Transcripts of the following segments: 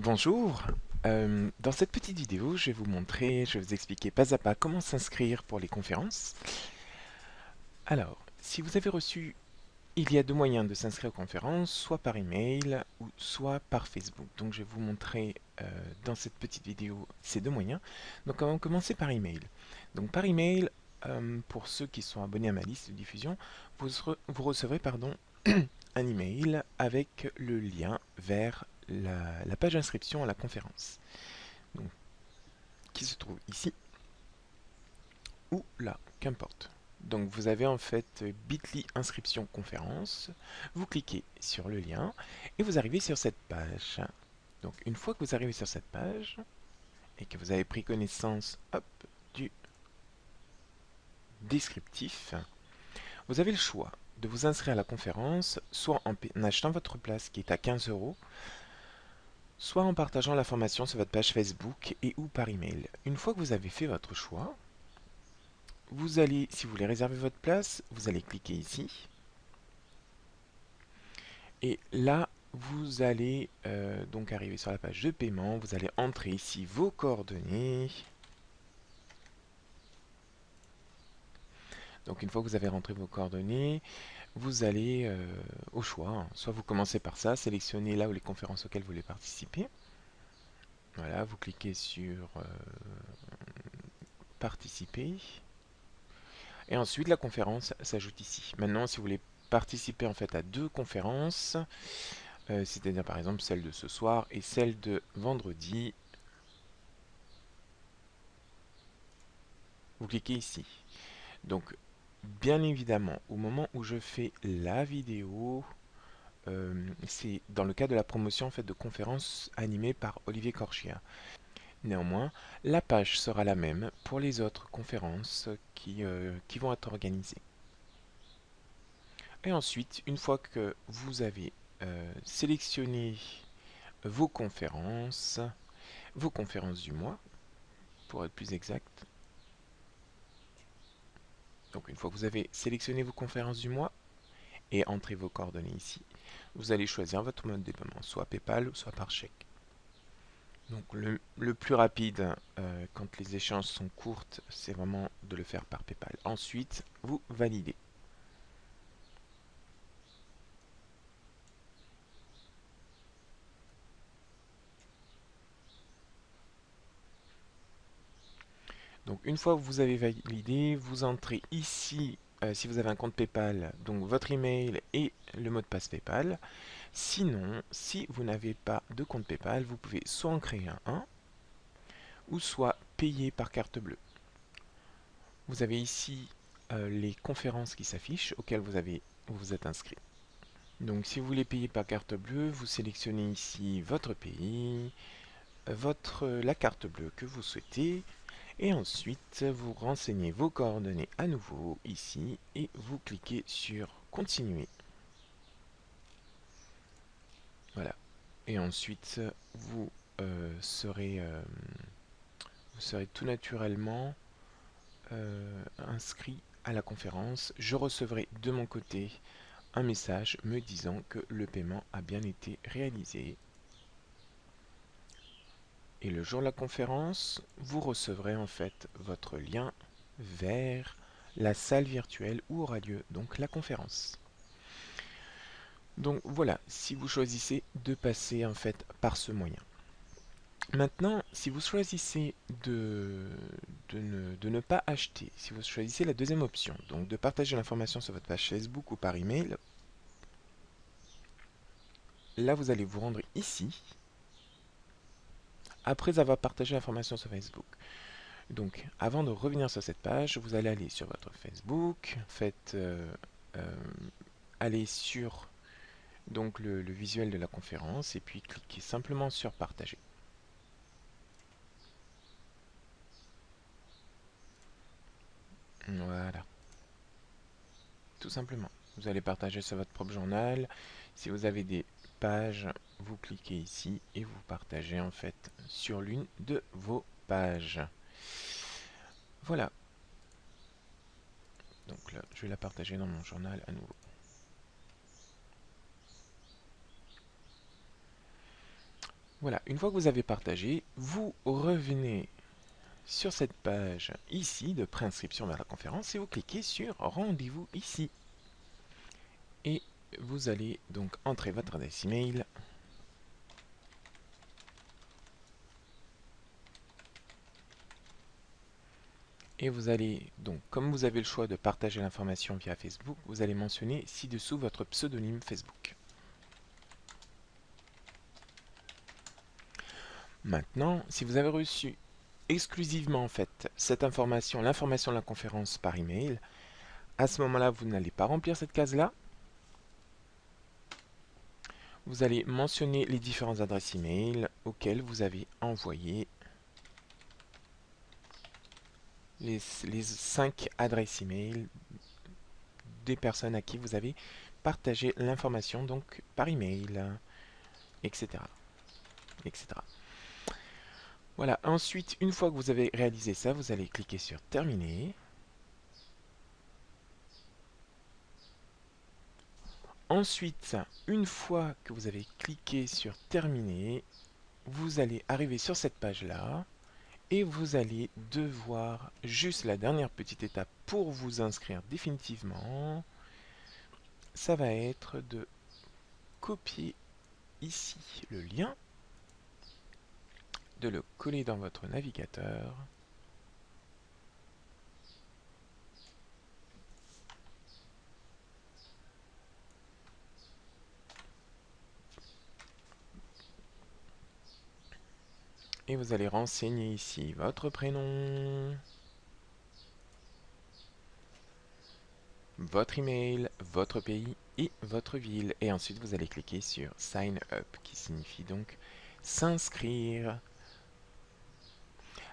Bonjour, dans cette petite vidéo, je vais vous expliquer pas à pas comment s'inscrire pour les conférences. Alors, si vous avez reçu, il y a deux moyens de s'inscrire aux conférences, soit par email ou soit par Facebook. Donc je vais vous montrer dans cette petite vidéo ces deux moyens. Donc on va commencer par email. Donc par email, pour ceux qui sont abonnés à ma liste de diffusion, vous recevrez un email avec le lien vers la page d'inscription à la conférence. Donc, qui se trouve ici ou là, qu'importe. Donc vous avez en fait bit.ly inscription conférence, vous cliquez sur le lien et vous arrivez sur cette page. Donc une fois que vous arrivez sur cette page et que vous avez pris connaissance du descriptif, vous avez le choix de vous inscrire à la conférence soit en achetant votre place qui est à 15 euros, soit en partageant l'information sur votre page Facebook et ou par email. Une fois que vous avez fait votre choix, vous allez, si vous voulez réserver votre place, vous allez cliquer ici. Et là, vous allez donc arriver sur la page de paiement. Vous allez entrer ici vos coordonnées. Donc une fois que vous avez rentré vos coordonnées, vous allez au choix, hein. Soit vous commencez par ça, sélectionnez là où les conférences auxquelles vous voulez participer. Voilà, vous cliquez sur participer. Et ensuite la conférence s'ajoute ici. Maintenant, si vous voulez participer en fait à deux conférences, c'est-à-dire par exemple celle de ce soir et celle de vendredi, vous cliquez ici. Donc bien évidemment, au moment où je fais la vidéo, c'est dans le cadre de la promotion en fait, de conférences animées par Olivier Corchia. Néanmoins, la page sera la même pour les autres conférences qui vont être organisées. Et ensuite, une fois que vous avez sélectionné vos conférences du mois, pour être plus exact. Donc une fois que vous avez sélectionné vos conférences du mois et entré vos coordonnées ici, vous allez choisir votre mode de paiement, soit PayPal ou soit par chèque. Donc le plus rapide quand les échanges sont courtes, c'est vraiment de le faire par PayPal. Ensuite, vous validez. Donc une fois que vous avez validé, vous entrez ici, si vous avez un compte PayPal, donc votre email et le mot de passe PayPal. Sinon, si vous n'avez pas de compte PayPal, vous pouvez soit en créer un ou soit payer par carte bleue. Vous avez ici les conférences qui s'affichent auxquelles vous vous êtes inscrit. Donc si vous voulez payer par carte bleue, vous sélectionnez ici votre pays, la carte bleue que vous souhaitez, et ensuite vous renseignez vos coordonnées à nouveau ici et vous cliquez sur continuer. Voilà. Et ensuite vous serez tout naturellement inscrit à la conférence. Je recevrai de mon côté un message me disant que le paiement a bien été réalisé. Et le jour de la conférence, vous recevrez en fait votre lien vers la salle virtuelle où aura lieu donc la conférence. Donc voilà, si vous choisissez de passer en fait par ce moyen. Maintenant, si vous choisissez de ne pas acheter, si vous choisissez la deuxième option, donc de partager l'information sur votre page Facebook ou par email, là vous allez vous rendre ici, après avoir partagé l'information sur Facebook. Donc, avant de revenir sur cette page, vous allez aller sur votre Facebook, euh, aller sur donc le visuel de la conférence et puis cliquez simplement sur partager. Voilà, tout simplement. Vous allez partager sur votre propre journal. Si vous avez des pages, vous cliquez ici et vous partagez en fait sur l'une de vos pages. Voilà. Donc là, je vais la partager dans mon journal à nouveau. Voilà, une fois que vous avez partagé, vous revenez sur cette page ici de préinscription vers la conférence et vous cliquez sur rendez-vous ici. Et vous allez donc entrer votre adresse email. Et vous allez donc, comme vous avez le choix de partager l'information via Facebook, vous allez mentionner ci-dessous votre pseudonyme Facebook. Maintenant, si vous avez reçu exclusivement en fait cette information, l'information de la conférence par email, à ce moment-là, vous n'allez pas remplir cette case-là. Vous allez mentionner les différentes adresses email auxquelles vous avez envoyé les 5 adresses email des personnes à qui vous avez partagé l'information donc par email, etc., etc. Voilà, ensuite, une fois que vous avez réalisé ça, vous allez cliquer sur terminer. Ensuite, une fois que vous avez cliqué sur terminer, vous allez arriver sur cette page-là et vous allez devoir, juste la dernière petite étape pour vous inscrire définitivement, ça va être de copier ici le lien, de le coller dans votre navigateur et vous allez renseigner ici votre prénom, votre email, votre pays et votre ville. Et ensuite, vous allez cliquer sur Sign Up, qui signifie donc s'inscrire.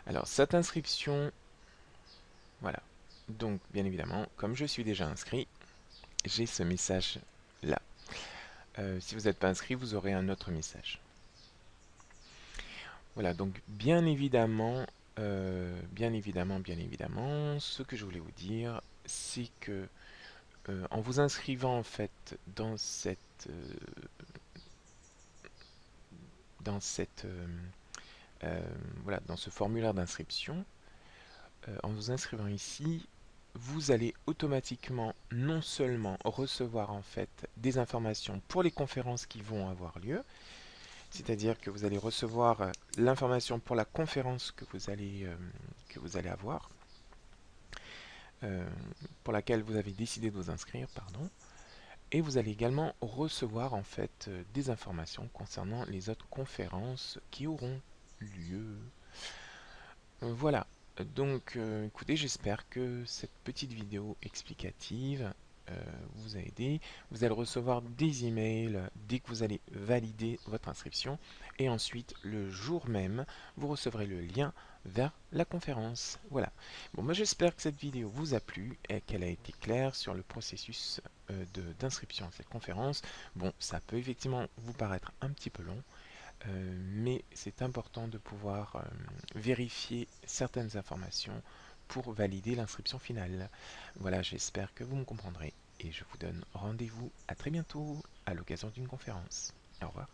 Alors, cette inscription, voilà. Donc, bien évidemment, comme je suis déjà inscrit, j'ai ce message-là. Si vous n'êtes pas inscrit, vous aurez un autre message. Voilà, donc bien évidemment, ce que je voulais vous dire, c'est que en vous inscrivant en fait dans cette voilà, dans ce formulaire d'inscription, en vous inscrivant ici, vous allez automatiquement non seulement recevoir en fait des informations pour les conférences qui vont avoir lieu, c'est-à-dire que vous allez recevoir l'information pour la conférence que vous allez avoir, euh, pour laquelle vous avez décidé de vous inscrire, pardon, et vous allez également recevoir en fait des informations concernant les autres conférences qui auront lieu. Voilà, donc écoutez, j'espère que cette petite vidéo explicative vous a aidé. Vous allez recevoir des emails dès que vous allez valider votre inscription et ensuite le jour même vous recevrez le lien vers la conférence. Voilà. Bon, moi j'espère que cette vidéo vous a plu et qu'elle a été claire sur le processus d'inscription à cette conférence. Bon, ça peut effectivement vous paraître un petit peu long, mais c'est important de pouvoir vérifier certaines informations pour valider l'inscription finale. Voilà, j'espère que vous me comprendrez et je vous donne rendez-vous à très bientôt à l'occasion d'une conférence. Au revoir.